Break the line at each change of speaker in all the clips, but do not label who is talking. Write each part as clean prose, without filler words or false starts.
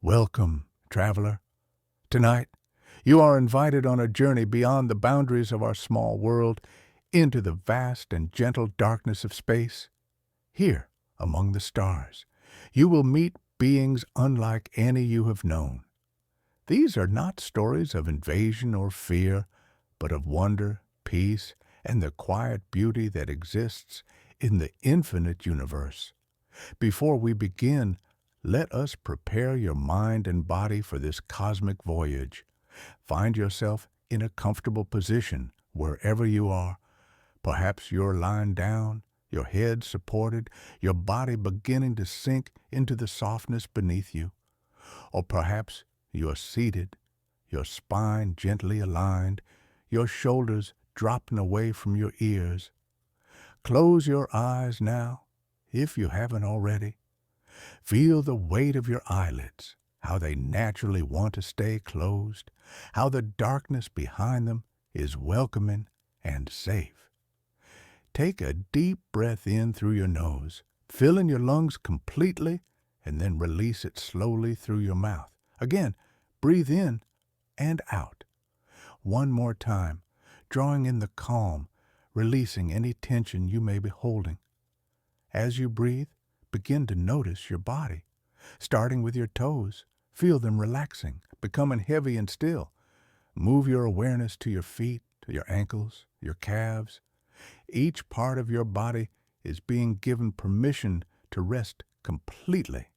Welcome, traveler. Tonight, you are invited on a journey beyond the boundaries of our small world into the vast and gentle darkness of space. Here, among the stars, you will meet beings unlike any you have known. These are not stories of invasion or fear, but of wonder, peace, and the quiet beauty that exists in the infinite universe. Before we begin, let us prepare your mind and body for this cosmic voyage. Find yourself in a comfortable position wherever you are. Perhaps you're lying down, your head supported, your body beginning to sink into the softness beneath you. Or perhaps you're seated, your spine gently aligned, your shoulders dropping away from your ears. Close your eyes now, if you haven't already. Feel the weight of your eyelids, how they naturally want to stay closed, how the darkness behind them is welcoming and safe. Take a deep breath in through your nose, filling your lungs completely, and then release it slowly through your mouth. Again, breathe in and out. One more time, drawing in the calm, releasing any tension you may be holding. As you breathe, begin to notice your body. Starting with your toes, feel them relaxing, becoming heavy and still. Move your awareness to your feet, to your ankles, your calves. Each part of your body is being given permission to rest completely.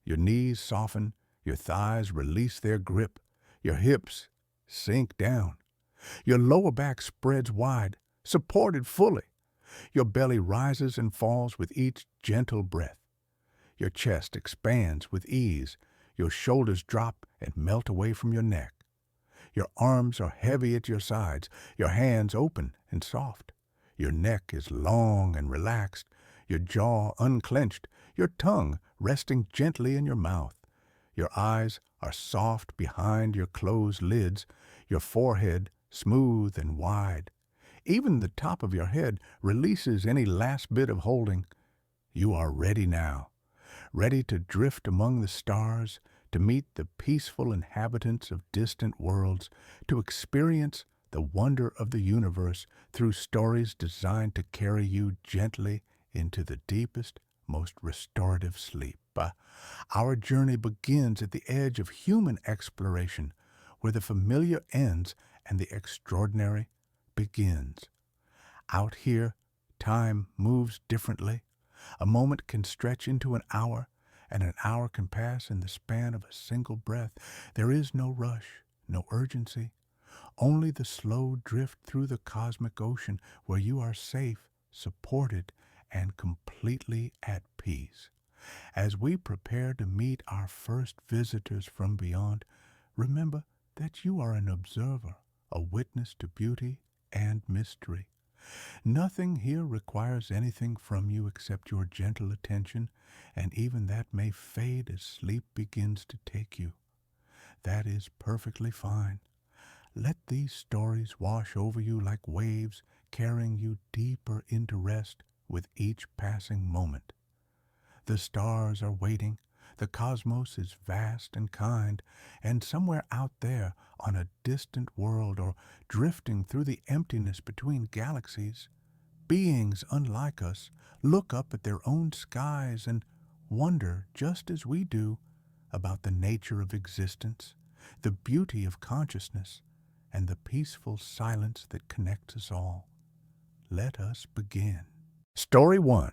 Your knees soften, your thighs release their grip, your hips sink down. Your lower back spreads wide, supported fully. Your belly rises and falls with each gentle breath. Your chest expands with ease. Your shoulders drop and melt away from your neck. Your arms are heavy at your sides, your hands open and soft. Your neck is long and relaxed, your jaw unclenched, your tongue resting gently in your mouth. Your eyes are soft behind your closed lids, your forehead smooth and wide. Even the top of your head releases any last bit of holding. You are ready now, ready to drift among the stars, to meet the peaceful inhabitants of distant worlds, to experience the wonder of the universe through stories designed to carry you gently into the deepest, most restorative sleep. Our journey begins at the edge of human exploration, where the familiar ends and the extraordinary begins. Out here, time moves differently. A moment can stretch into an hour, and an hour can pass in the span of a single breath. There is no rush, no urgency, only the slow drift through the cosmic ocean where you are safe, supported, and completely at peace. As we prepare to meet our first visitors from beyond, remember that you are an observer, a witness to beauty and mystery. Nothing here requires anything from you except your gentle attention, and even that may fade as sleep begins to take you. That is perfectly fine. Let these stories wash over you like waves, carrying you deeper into rest with each passing moment. The stars are waiting. The cosmos is vast and kind, and somewhere out there on a distant world or drifting through the emptiness between galaxies, beings unlike us look up at their own skies and wonder just as we do about the nature of existence, the beauty of consciousness, and the peaceful silence that connects us all. Let us begin. Story 1.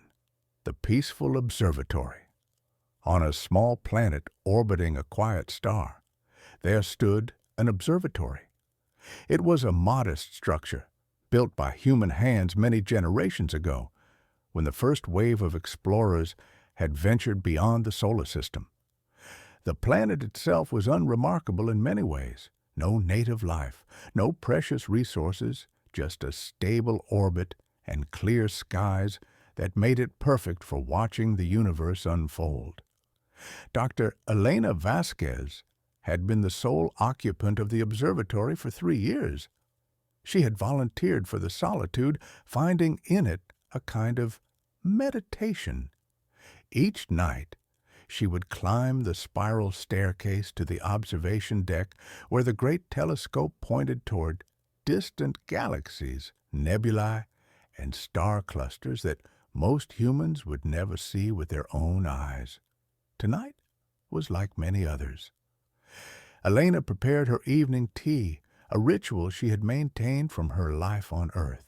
The Peaceful Observatory. On a small planet orbiting a quiet star, there stood an observatory. It was a modest structure, built by human hands many generations ago, when the first wave of explorers had ventured beyond the solar system. The planet itself was unremarkable in many ways. No native life, no precious resources, just a stable orbit and clear skies that made it perfect for watching the universe unfold. Dr. Elena Vasquez had been the sole occupant of the observatory for 3 years. She had volunteered for the solitude, finding in it a kind of meditation. Each night, She would climb the spiral staircase to the observation deck where the great telescope pointed toward distant galaxies, nebulae, and star clusters that most humans would never see with their own eyes. Tonight was like many others. Elena prepared her evening tea, a ritual she had maintained from her life on Earth.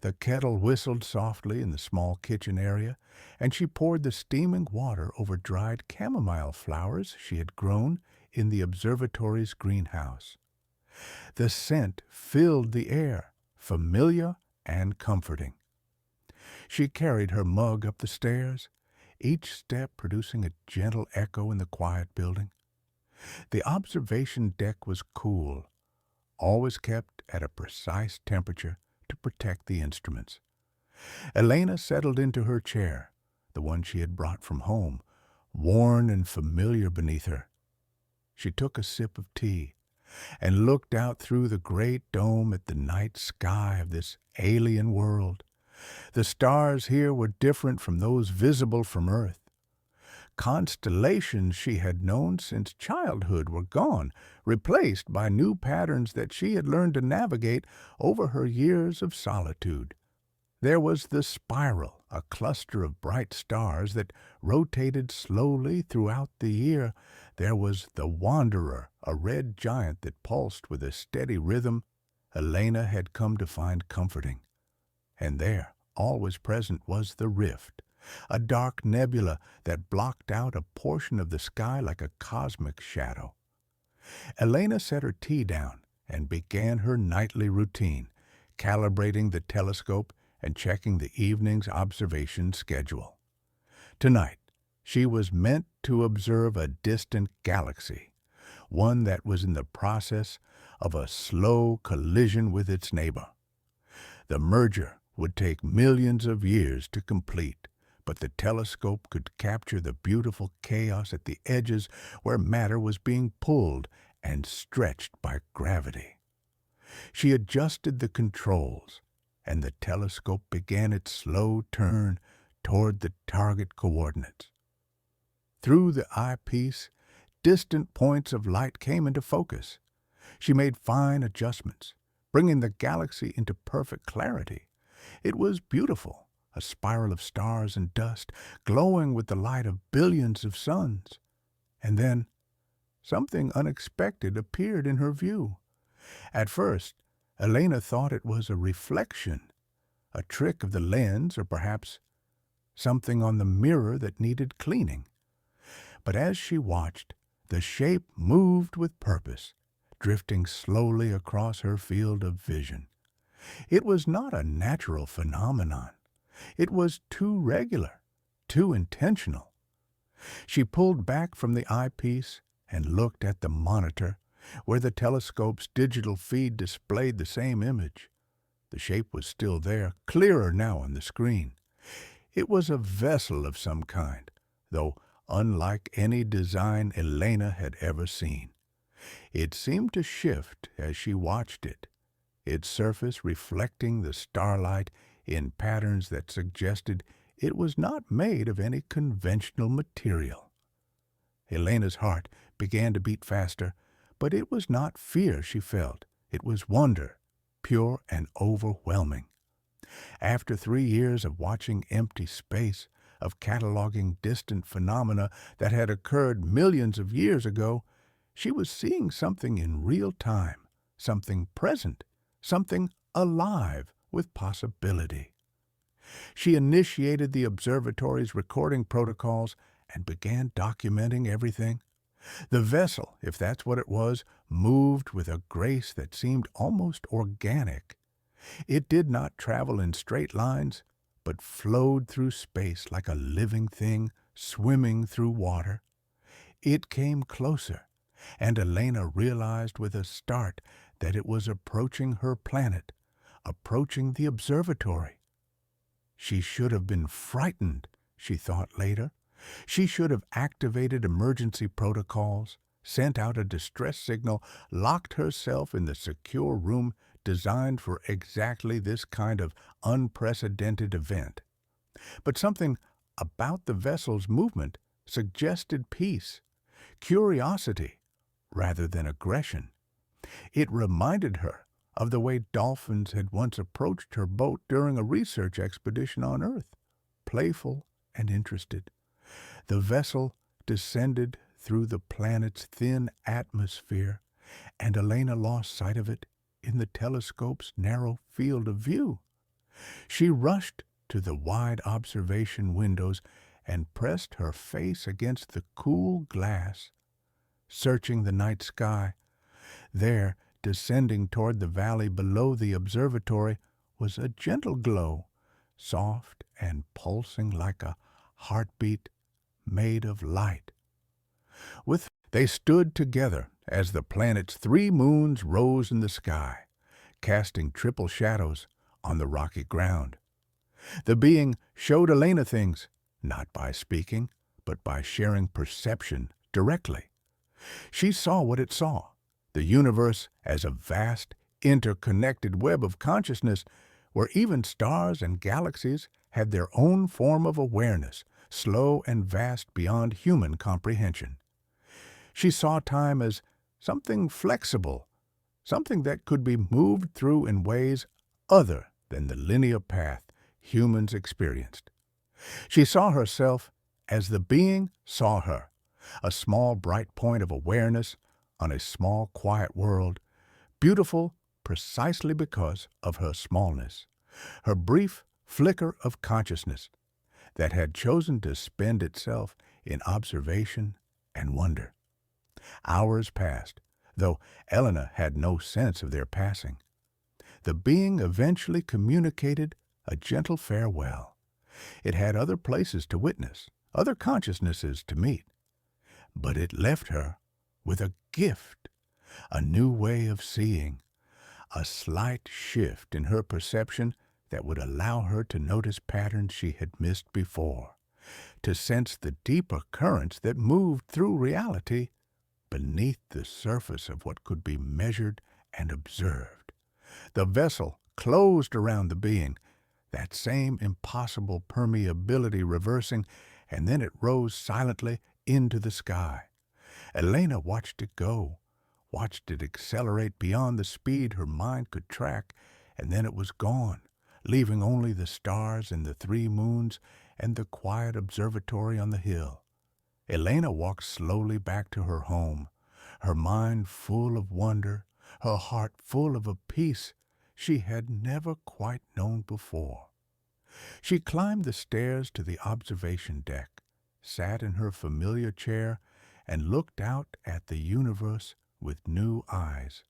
The kettle whistled softly in the small kitchen area, and she poured the steaming water over dried chamomile flowers she had grown in the observatory's greenhouse. The scent filled the air, familiar and comforting. She carried her mug up the stairs, each step producing a gentle echo in the quiet building. The observation deck was cool, always kept at a precise temperature to protect the instruments. Elena settled into her chair, the one she had brought from home, worn and familiar beneath her. She took a sip of tea and looked out through the great dome at the night sky of this alien world. The stars here were different from those visible from Earth. Constellations she had known since childhood were gone, replaced by new patterns that she had learned to navigate over her years of solitude. There was the spiral, a cluster of bright stars that rotated slowly throughout the year. There was the Wanderer, a red giant that pulsed with a steady rhythm Elena had come to find comforting. And there, always present, was the Rift, a dark nebula that blocked out a portion of the sky like a cosmic shadow. Elena set her tea down and began her nightly routine, calibrating the telescope and checking the evening's observation schedule. Tonight, she was meant to observe a distant galaxy, one that was in the process of a slow collision with its neighbor. The merger would take millions of years to complete, but the telescope could capture the beautiful chaos at the edges where matter was being pulled and stretched by gravity. She adjusted the controls, and the telescope began its slow turn toward the target coordinates. Through the eyepiece, distant points of light came into focus. She made fine adjustments, bringing the galaxy into perfect clarity. It was beautiful, a spiral of stars and dust, glowing with the light of billions of suns. And then, something unexpected appeared in her view. At first, Elena thought it was a reflection, a trick of the lens, or perhaps something on the mirror that needed cleaning. But as she watched, the shape moved with purpose, drifting slowly across her field of vision. It was not a natural phenomenon. It was too regular, too intentional. She pulled back from the eyepiece and looked at the monitor, where the telescope's digital feed displayed the same image. The shape was still there, clearer now on the screen. It was a vessel of some kind, though unlike any design Elena had ever seen. It seemed to shift as she watched it, its surface reflecting the starlight in patterns that suggested it was not made of any conventional material. Elena's heart began to beat faster, but it was not fear she felt. It was wonder, pure and overwhelming. After 3 years of watching empty space, of cataloging distant phenomena that had occurred millions of years ago, she was seeing something in real time, something present, something alive with possibility. She initiated the observatory's recording protocols and began documenting everything. The vessel, if that's what it was, moved with a grace that seemed almost organic. It did not travel in straight lines, but flowed through space like a living thing swimming through water. It came closer, and Elena realized with a start that it was approaching her planet, approaching the observatory. She should have been frightened, she thought later. She should have activated emergency protocols, sent out a distress signal, locked herself in the secure room designed for exactly this kind of unprecedented event. But something about the vessel's movement suggested peace, curiosity, rather than aggression. It reminded her of the way dolphins had once approached her boat during a research expedition on Earth, playful and interested. The vessel descended through the planet's thin atmosphere, and Elena lost sight of it in the telescope's narrow field of view. She rushed to the wide observation windows and pressed her face against the cool glass, searching the night sky. There, descending toward the valley below the observatory, was a gentle glow, soft and pulsing like a heartbeat made of light. They stood together as the planet's 3 moons rose in the sky, casting triple shadows on the rocky ground. The being showed Elena things, not by speaking, but by sharing perception directly. She saw what it saw, the universe as a vast, interconnected web of consciousness where even stars and galaxies had their own form of awareness, slow and vast beyond human comprehension. She saw time as something flexible, something that could be moved through in ways other than the linear path humans experienced. She saw herself as the being saw her, a small bright point of awareness on a small quiet world, beautiful precisely because of her smallness, her brief flicker of consciousness that had chosen to spend itself in observation and wonder. Hours passed, though Elena had no sense of their passing. The being eventually communicated a gentle farewell. It had other places to witness, other consciousnesses to meet. But it left her with a gift, a new way of seeing, a slight shift in her perception that would allow her to notice patterns she had missed before, to sense the deeper currents that moved through reality beneath the surface of what could be measured and observed. The vessel closed around the being, that same impossible permeability reversing, and then it rose silently into the sky. Elena watched it go, watched it accelerate beyond the speed her mind could track, and then it was gone, leaving only the stars and the 3 moons and the quiet observatory on the hill. Elena walked slowly back to her home, her mind full of wonder, her heart full of a peace she had never quite known before. She climbed the stairs to the observation deck, sat in her familiar chair, and looked out at the universe with new eyes.